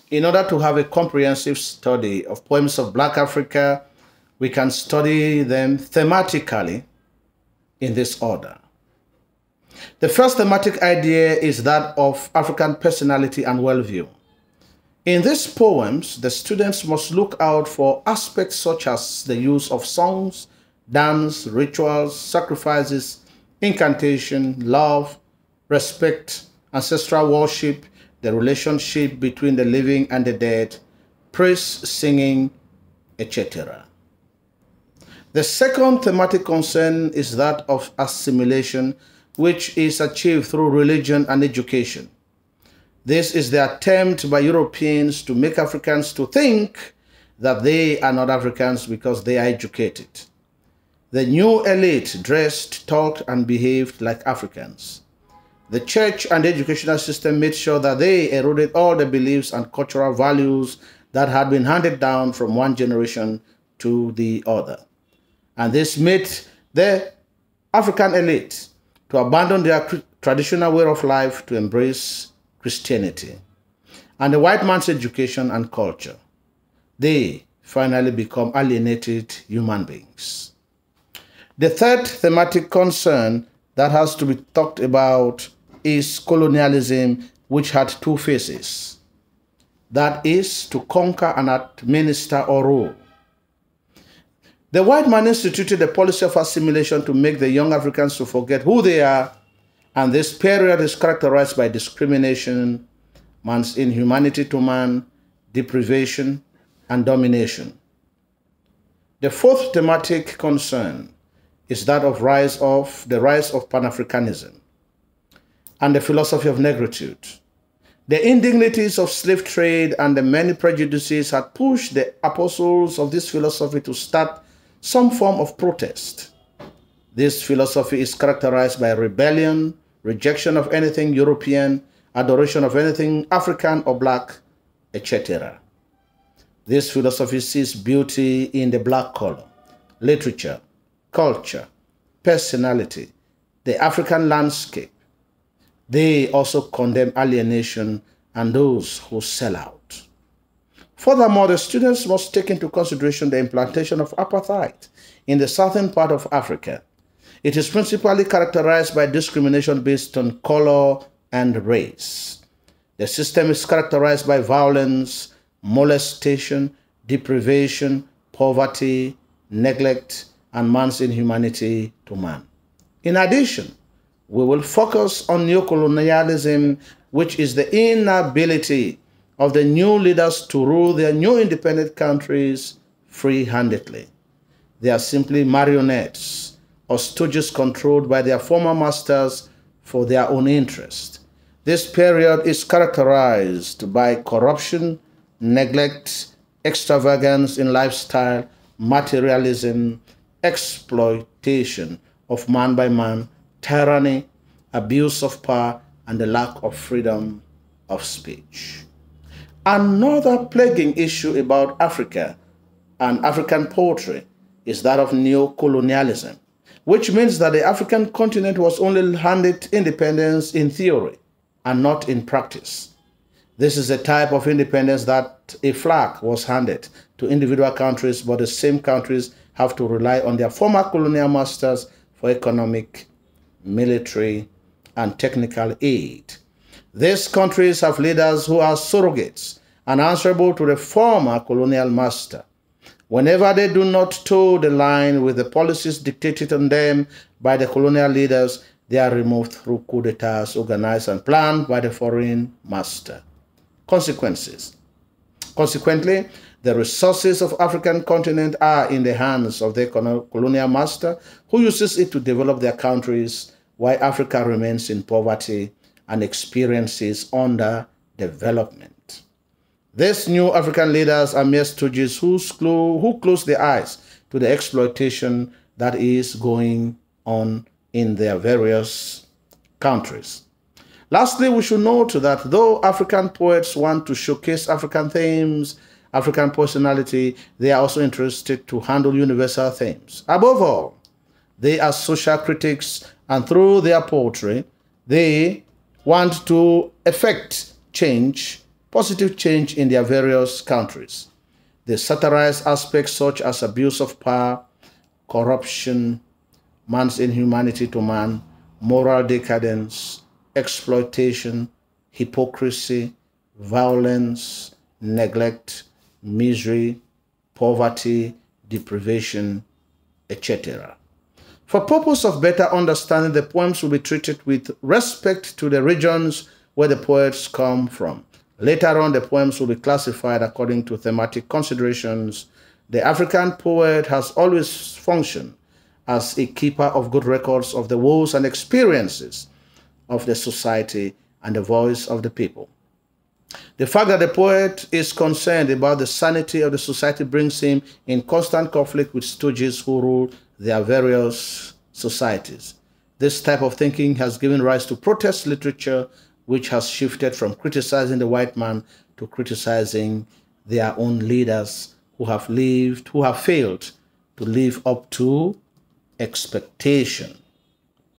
In order to have a comprehensive study of poems of Black Africa, we can study them thematically in this order. The first thematic idea is that of African personality and worldview. In these poems, the students must look out for aspects such as the use of songs, dance, rituals, sacrifices, incantation, love, respect, ancestral worship, the relationship between the living and the dead, praise singing, etc. The second thematic concern is that of assimilation, which is achieved through religion and education. This is the attempt by Europeans to make Africans to think that they are not Africans because they are educated. The new elite dressed, talked, and behaved like Africans. The church and the educational system made sure that they eroded all the beliefs and cultural values that had been handed down from one generation to the other. And this made the African elite to abandon their traditional way of life to embrace Christianity and the white man's education and culture. They finally become alienated human beings. The third thematic concern that has to be talked about is colonialism, which had two phases. That is, to conquer and administer or rule. The white man instituted a policy of assimilation to make the young Africans to forget who they are, and this period is characterized by discrimination, man's inhumanity to man, deprivation, and domination. The fourth thematic concern is that of the rise of Pan-Africanism and the philosophy of negritude. The indignities of slave trade and the many prejudices had pushed the apostles of this philosophy to start some form of protest. This philosophy is characterized by rebellion, rejection of anything European, adoration of anything African or black, etc. This philosophy sees beauty in the black color, literature, culture, personality, the African landscape. They also condemn alienation and those who sell out. Furthermore, the students must take into consideration the implantation of apartheid in the southern part of Africa. It is principally characterized by discrimination based on color and race. The system is characterized by violence, molestation, deprivation, poverty, neglect, and man's inhumanity to man. In addition, we will focus on neocolonialism, which is the inability of the new leaders to rule their new independent countries free-handedly. They are simply marionettes or stooges controlled by their former masters for their own interest. This period is characterized by corruption, neglect, extravagance in lifestyle, materialism, exploitation of man by man, tyranny, abuse of power, and the lack of freedom of speech. Another plaguing issue about Africa and African poetry is that of neocolonialism, which means that the African continent was only handed independence in theory and not in practice. This is a type of independence that a flag was handed to individual countries, but the same countries have to rely on their former colonial masters for economic, military, and technical aid. These countries have leaders who are surrogates and answerable to the former colonial master. Whenever they do not toe the line with the policies dictated on them by the colonial leaders, they are removed through coup d'etats organized and planned by the foreign master. Consequences. Consequently, the resources of the African continent are in the hands of the colonial master, who uses it to develop their countries, while Africa remains in poverty and experiences underdevelopment. These new African leaders are mere stooges who close their eyes to the exploitation that is going on in their various countries. Lastly, we should note that though African poets want to showcase African themes, African personality, they are also interested to handle universal themes. Above all, they are social critics, and through their poetry, they want to effect change positive change in their various countries. They satirize aspects such as abuse of power, corruption, man's inhumanity to man, moral decadence, exploitation, hypocrisy, violence, neglect, misery, poverty, deprivation, etc. For purpose of better understanding, the poems will be treated with respect to the regions where the poets come from. Later on, the poems will be classified according to thematic considerations. The African poet has always functioned as a keeper of good records of the woes and experiences of the society and the voice of the people. The fact that the poet is concerned about the sanity of the society brings him in constant conflict with stooges who rule their various societies. This type of thinking has given rise to protest literature, which has shifted from criticizing the white man to criticizing their own leaders who have failed to live up to expectation.